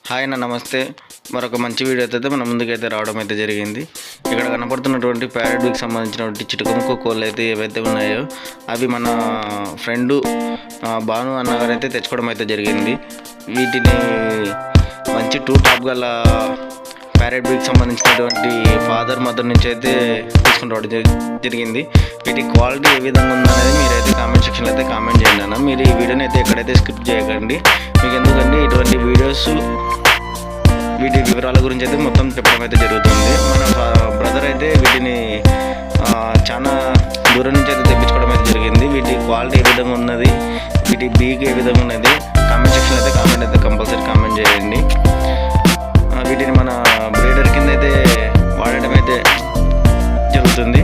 Hi అన్న, నమస్తే. మరొక మంచి వీడియోతో అయితే మన ముందుకైతే రావడం అయితే జరిగింది. ఇక్కడ కనపడుతున్నటువంటి ప్యారెట్కి సంబంధించినటువంటి చిటుకముక్క కోళ్ళు అయితే ఏవైతే ఉన్నాయో అవి మన ఫ్రెండు భాను అన్నగారు అయితే తెచ్చుకోవడం అయితే జరిగింది. వీటిని మంచి టాప్ గల ప్యారెట్ బ్రీడ్కి సంబంధించినటువంటి ఫాదర్ మదర్ నుంచి అయితే తీసుకుని రావడం జరిగింది. వీటి క్వాలిటీ ఏ విధంగా ఉందనేది మీరైతే కామెంట్ సెక్షన్లో అయితే కామెంట్ చేయండి అన్న. మీరు ఈ వీడియోని అయితే ఎక్కడైతే స్కిప్ చేయకండి. మీకు ఎందుకంటే ఇటువంటి వీడియోస్ వీటి వివరాల గురించి అయితే మొత్తం చెప్పడం అయితే జరుగుతుంది. మన బ్రదర్ అయితే వీటిని చాలా దూరం నుంచి అయితే తెప్పించుకోవడం అయితే జరిగింది. వీటి క్వాలిటీ ఏ విధంగా ఉన్నది, వీటి బీక్ ఏ విధంగా ఉన్నది కామెంట్ సెక్షన్లో అయితే కామెంట్ అయితే కంపల్సరీ కామెంట్ చేయండి. వీటిని మన బ్రీడర్ కింద అయితే వాడడం అయితే జరుగుతుంది.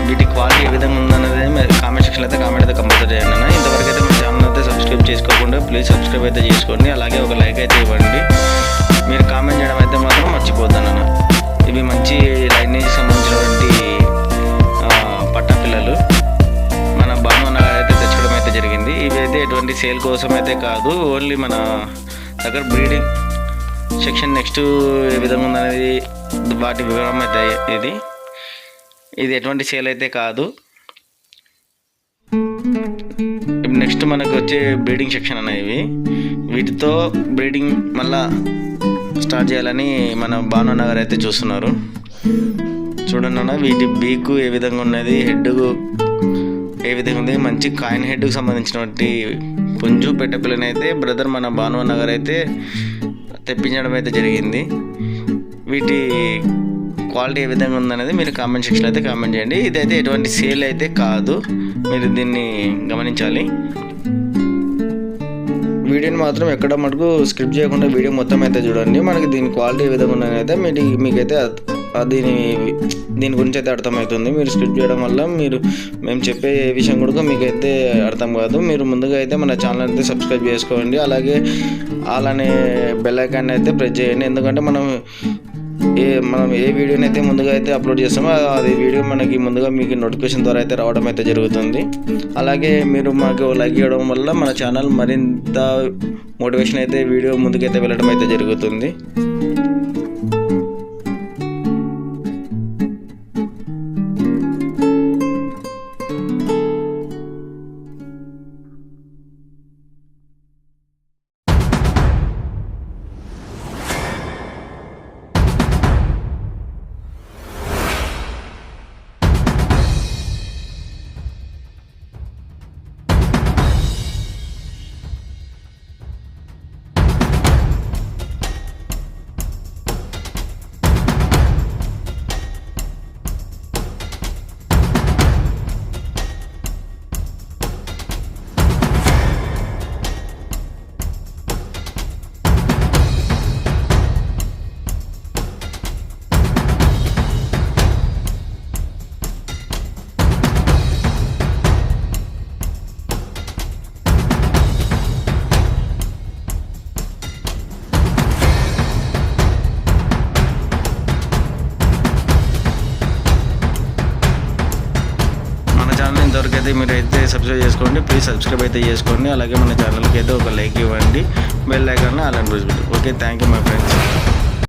వీటి క్వాలిటీ ఏ విధంగా ఉందన్నది కామెంట్ సెక్షన్లో అయితే కామెంట్ అయితే కంపల్సరీ చేయండి అన్న. ఇంతవరకు అయితే మన ఛానల్ అయితే సబ్స్క్రైబ్ చేసుకోకుండా ప్లీజ్ సబ్స్క్రైబ్ అయితే చేసుకోండి. అలాగే ఒక లైక్ అయితే ఇవ్వండి. మీరు కామెంట్ చేయడం అయితే మాత్రం మర్చిపోద్దాను అన్న. ఇవి మంచి లైనేజ్కి సంబంధించినటువంటి పట్టా పిల్లలు మన భాను అన్న అయితే తెచ్చుకోవడం అయితే జరిగింది. ఇవి అయితే ఎటువంటి సేల్ కోసం అయితే కాదు, ఓన్లీ మన దగ్గర బ్రీడింగ్ సెక్షన్ నెక్స్ట్ ఏ విధంగా ఉందనేది వాటి వివరం అయితే ఇది ఎటువంటి సేల్ అయితే కాదు. నెక్స్ట్ మనకు వచ్చే బ్రీడింగ్ సెక్షన్ అనేవి వీటితో బ్రీడింగ్ మళ్ళా స్టార్ట్ చేయాలని మన భాను అన్న గారు అయితే చూస్తున్నారు. చూడండి అన్న, వీటి బీకు ఏ విధంగా ఉన్నది, హెడ్ ఏ విధంగా ఉంది, మంచి కాయిన్ హెడ్కి సంబంధించినటువంటి పుంజు పెట్టపిల్లని అయితే బ్రదర్ మన భాను అన్న గారు అయితే తెప్పించడం అయితే జరిగింది. వీటి క్వాలిటీ ఏ విధంగా ఉందనేది మీరు కామెంట్ సెక్షన్లో అయితే కామెంట్ చేయండి. ఇదైతే ఎటువంటి సేల్ అయితే కాదు, మీరు దీన్ని గమనించాలి. వీడియోని మాత్రం ఎక్కడ మటుకు స్క్రిప్ట్ చేయకుండా వీడియో మొత్తం అయితే చూడండి. మనకి దీని క్వాలిటీ ఏ విధంగా ఉన్నదైతే మీకైతే దీని గురించి అయితే అర్థమవుతుంది. మీరు స్క్రిప్ట్ చేయడం వల్ల మేము చెప్పే విషయం కూడా మీకైతే అర్థం కాదు. మీరు ముందుగా అయితే మన ఛానల్ అయితే సబ్స్క్రైబ్ చేసుకోండి. అలాగే అలానే బెల్ ఐకాన్ అయితే ప్రెస్ చేయండి. ఎందుకంటే మనం ఏ వీడియోని అయితే ముందుగా అయితే అప్లోడ్ చేస్తామో అది వీడియో మనకి ముందుగా మీకు నోటిఫికేషన్ ద్వారా అయితే రావడం అయితే జరుగుతుంది. అలాగే మీరు మాకు లైక్ చేయడం వల్ల మన ఛానల్ మరింత మోటివేషన్ అయితే వీడియో ముందుకైతే వెళ్ళడం అయితే జరుగుతుంది. ఇంతవరకు అయితే మీరు అయితే సబ్స్క్రైబ్ చేసుకోండి, ప్లీజ్ సబ్స్క్రైబ్ అయితే చేసుకోండి. అలాగే మన ఛానల్కి అయితే ఒక లైక్ ఇవ్వండి, బెల్ ఐకాన్ అలాంటి okay. Thank you my friends.